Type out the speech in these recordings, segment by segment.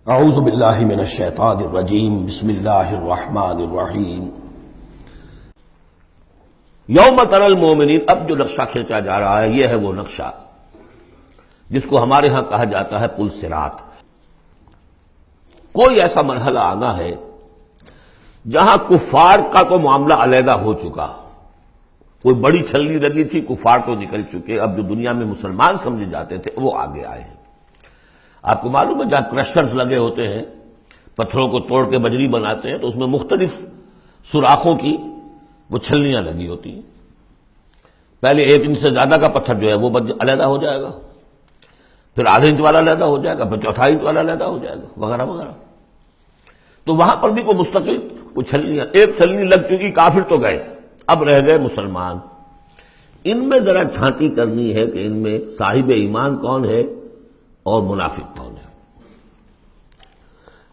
اعوذ باللہ من الشیطان الرجیم بسم اللہ الرحمن الرحیم یوم تری المومنین۔ اب جو نقشہ کھینچا جا رہا ہے یہ ہے وہ نقشہ جس کو ہمارے ہاں کہا جاتا ہے پل صراط۔ کوئی ایسا مرحلہ آنا ہے جہاں کفار کا تو معاملہ علیحدہ ہو چکا، کوئی بڑی چھلنی لگی تھی، کفار تو نکل چکے، اب جو دنیا میں مسلمان سمجھے جاتے تھے وہ آگے آئے ہیں۔ آپ کو معلوم ہے جہاں کرشرز لگے ہوتے ہیں، پتھروں کو توڑ کے بجری بناتے ہیں، تو اس میں مختلف سوراخوں کی وہ چھلنیاں لگی ہوتی ہیں۔ پہلے 1 انچ سے زیادہ کا پتھر جو ہے وہ علیحدہ ہو جائے گا، پھر ½ انچ والا علیحدہ ہو جائے گا، پھر 1/4 انچ والا علیحدہ ہو جائے گا، وغیرہ وغیرہ۔ تو وہاں پر بھی کوئی مستقل کوئی چھلنیاں، ایک چھلنی لگ چکی، کافر تو گئے، اب رہ گئے مسلمان۔ ان میں ذرا چھانٹی کرنی ہے کہ ان میں صاحب ایمان کون ہے اور منافق کون ہے۔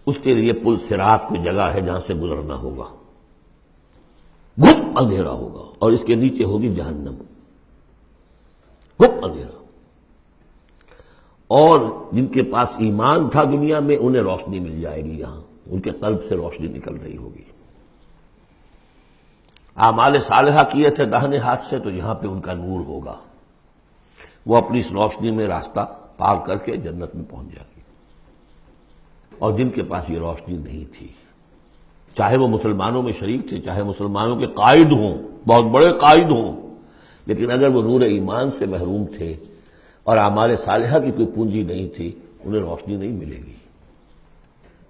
اس کے لیے پل صراط کوئی جگہ ہے جہاں سے گزرنا ہوگا، گھپ اندھیرا ہوگا اور اس کے نیچے ہوگی جہنم، گھپ اندھیرا۔ اور جن کے پاس ایمان تھا دنیا میں انہیں روشنی مل جائے گی، یہاں ان کے قلب سے روشنی نکل رہی ہوگی۔ اعمال صالحہ کیے تھے داہنے ہاتھ سے، تو یہاں پہ ان کا نور ہوگا، وہ اپنی اس روشنی میں راستہ پار کر کے جنت میں پہنچ جائے گی۔ اور جن کے پاس یہ روشنی نہیں تھی، چاہے وہ مسلمانوں میں شریک تھے، چاہے مسلمانوں کے قائد ہوں، بہت بڑے قائد ہوں، لیکن اگر وہ نور ایمان سے محروم تھے اور اعمال صالحہ کی کوئی پونجی نہیں تھی، انہیں روشنی نہیں ملے گی،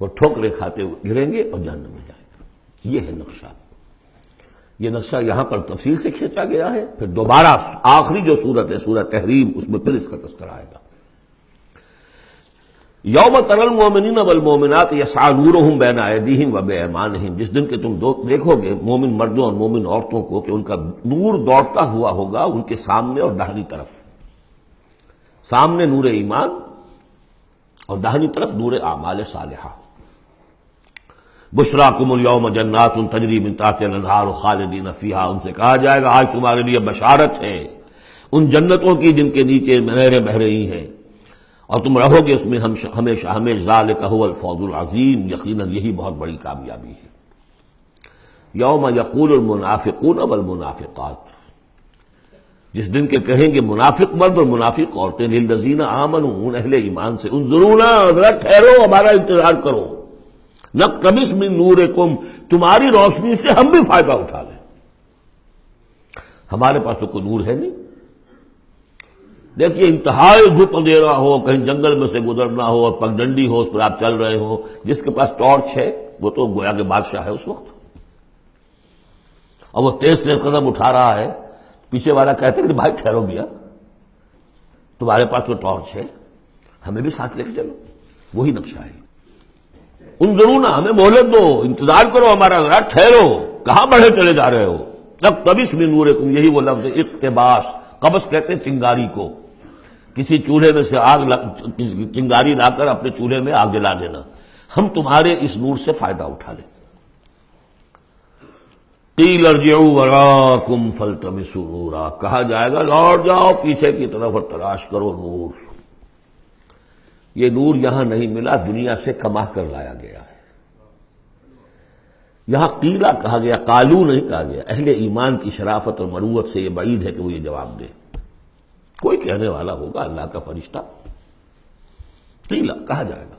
وہ ٹھوکریں کھاتے ہوئے گریں گے اور جہنم میں جائیں گے۔ یہ ہے نقشہ۔ یہ نقشہ یہاں پر تفصیل سے کھینچا گیا ہے، پھر دوبارہ آخری جو سورت ہے سورہ تحریم، اس میں پھر اس کا تذکرہ آئے گا۔ یوم تری المؤمنین والمؤمنات یسعی نورہم بین ایدیہم وبایمانہم، جس دن کہ تم دیکھو گے مومن مردوں اور مومن عورتوں کو کہ ان کا نور دوڑتا ہوا ہوگا ان کے سامنے اور داہنی طرف، سامنے نور ایمان اور داہنی طرف نور اعمال صالحہ۔ بشراکم اليوم جنات تجری من تحتها الانہار خالدین فیہا، ان سے کہا جائے گا آج تمہارے لیے بشارت ہے ان جنتوں کی جن کے نیچے نہریں بہہ رہی ہیں اور تم رہو گے اس میں ہمیشہ ہمیشہ، ذالک هو الفوز العظیم، یقیناً یہی بہت بڑی کامیابی ہے۔ یوم یقول المنافقون والمنافقات، جس دن کے کہیں گے منافق مرد اور منافق عورتیں، للذین آمنوا، ان اہل ایمان سے، انظرونا، ذرا ٹھہرو، ہمارا انتظار کرو، نقتبس من نورکم، تمہاری روشنی سے ہم بھی فائدہ اٹھا لیں۔ ہمارے پاس تو کوئی نور ہے نہیں۔ دیکھیے انتہائی دھوپ اندھیرا ہو، کہیں جنگل میں سے گزرنا ہو اور پگڈنڈی ہو، اس پر آپ چل رہے ہو، جس کے پاس ٹارچ ہے وہ تو گویا کہ بادشاہ ہے اس وقت، اور وہ تیز تیز قدم اٹھا رہا ہے، پیچھے والا کہتے ہیں کہ بھائی ٹھہرو بھیا، تمہارے پاس تو ٹارچ ہے، ہمیں بھی ساتھ لے کے چلو۔ وہی نقشہ ہے۔ انظرونا، ہمیں مہلت دو، انتظار کرو ہمارا، ذرا ٹھہرو، کہاں بڑھے چلے جا رہے ہو۔ نقتبس من نورکم، یہی وہ لفظ ہے اقتباس، قبس کہتے ہیں چنگاری کو، کسی چولہے میں سے چنگاری لا کر اپنے چولہے میں آگ جلا دینا، ہم تمہارے اس نور سے فائدہ اٹھا لیں۔ قیل ارجعوا وراءکم فالتمسوا نورا، کہا جائے گا لوٹ جاؤ پیچھے کی طرف اور تلاش کرو نور۔ یہ نور یہاں نہیں ملا، دنیا سے کما کر لایا گیا ہے۔ یہاں قیلہ کہا گیا، قالو نہیں کہا گیا۔ اہل ایمان کی شرافت اور مروت سے یہ بعید ہے کہ وہ یہ جواب دے، کوئی کہنے والا ہوگا اللہ کا فرشتہ، قیلہ کہا جائے گا،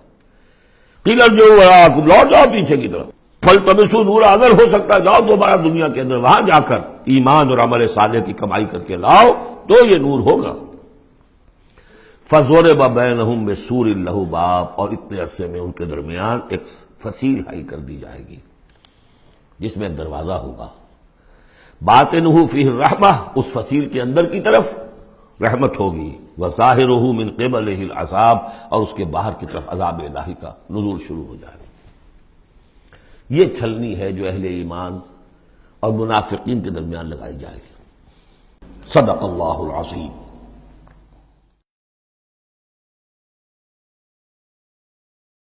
قیل ارجعوا وراءکم، لوٹ جاؤ پیچھے کی طرف، فالتمسوا نورا، اگر ہو سکتا ہے جاؤ دوبارہ دنیا کے اندر، وہاں جا کر ایمان اور عمل صالح کی کمائی کر کے لاؤ تو یہ نور ہوگا۔ فضرب بینہم بسور لہ باب، اور اتنے عرصے میں ان کے درمیان ایک فصیل حائل کر دی جائے گی جس میں ایک دروازہ ہوگا، باطنہ فیہ الرحمہ، اس فصیل کے اندر کی طرف رحمت ہوگی، وظاہرہ من قبلہ العذاب، اور اس کے باہر کی طرف عذاب الہی کا نزول شروع ہو جائے گا۔ یہ چھلنی ہے جو اہل ایمان اور منافقین کے درمیان لگائی جائے گی۔ صدق اللہ العظیم۔